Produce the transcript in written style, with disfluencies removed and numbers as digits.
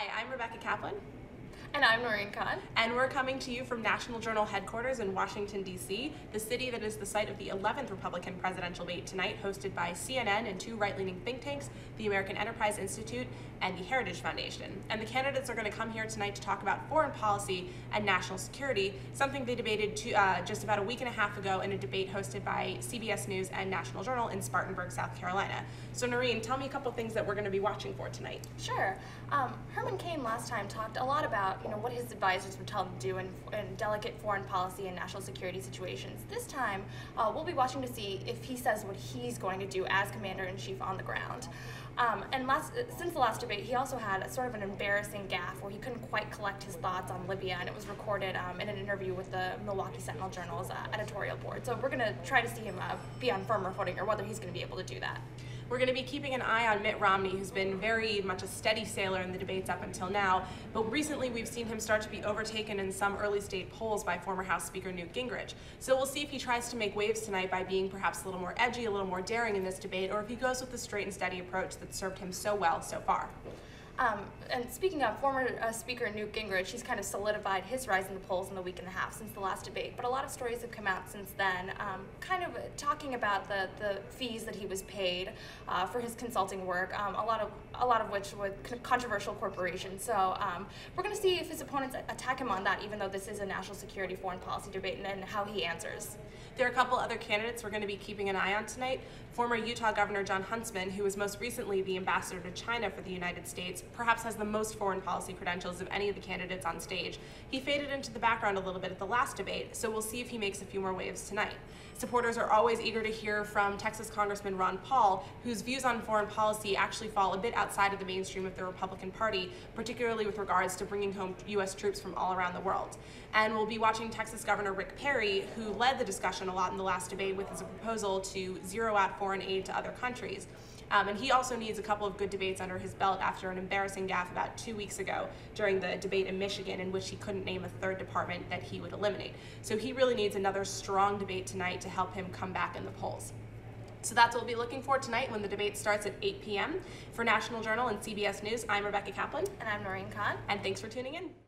Hi, I'm Rebecca Kaplan. And I'm Naureen. And we're coming to you from National Journal headquarters in Washington, D.C., the city that is the site of the 11th Republican presidential debate tonight, hosted by CNN and two right-leaning think tanks, the American Enterprise Institute and the Heritage Foundation. And the candidates are going to come here tonight to talk about foreign policy and national security, something they debated just about a week and a half ago in a debate hosted by CBS News and National Journal in Spartanburg, South Carolina. So Naureen, tell me a couple things that we're going to be watching for tonight. Sure. Herman Cain last time talked a lot about what his advisors would tell him to do in delicate foreign policy and national security situations. This time, we'll be watching to see if he says what he's going to do as commander-in-chief on the ground. Since the last debate, he also had a sort of an embarrassing gaffe where he couldn't quite collect his thoughts on Libya, and it was recorded in an interview with the Milwaukee Sentinel-Journal's editorial board. So we're going to try to see him be on firmer footing, or whether he's going to be able to do that. We're going to be keeping an eye on Mitt Romney, who's been very much a steady sailor in the debates up until now, but recently we've seen him start to be overtaken in some early state polls by former House Speaker Newt Gingrich. So we'll see if he tries to make waves tonight by being perhaps a little more edgy, a little more daring in this debate, or if he goes with the straight and steady approach that served him so well so far. And speaking of former Speaker Newt Gingrich, he's kind of solidified his rise in the polls in the week and a half since the last debate. But a lot of stories have come out since then, kind of talking about the fees that he was paid for his consulting work. A lot of which were controversial corporations. So we're going to see if his opponents attack him on that, even though this is a national security foreign policy debate, and how he answers. There are a couple other candidates we're going to be keeping an eye on tonight. Former Utah Governor Jon Huntsman, who was most recently the ambassador to China for the United States, perhaps has the most foreign policy credentials of any of the candidates on stage. He faded into the background a little bit at the last debate, so we'll see if he makes a few more waves tonight. Supporters are always eager to hear from Texas Congressman Ron Paul, whose views on foreign policy actually fall a bit outside of the mainstream of the Republican Party, particularly with regards to bringing home U.S. troops from all around the world. And we'll be watching Texas Governor Rick Perry, who led the discussion a lot in the last debate with his proposal to zero out foreign aid to other countries. And he also needs a couple of good debates under his belt after an embarrassing gaffe about 2 weeks ago during the debate in Michigan, in which he couldn't name a third department that he would eliminate. So he really needs another strong debate tonight to help him come back in the polls. So that's what we'll be looking for tonight when the debate starts at 8 p.m. For National Journal and CBS News, I'm Rebecca Kaplan. And I'm Naureen. And thanks for tuning in.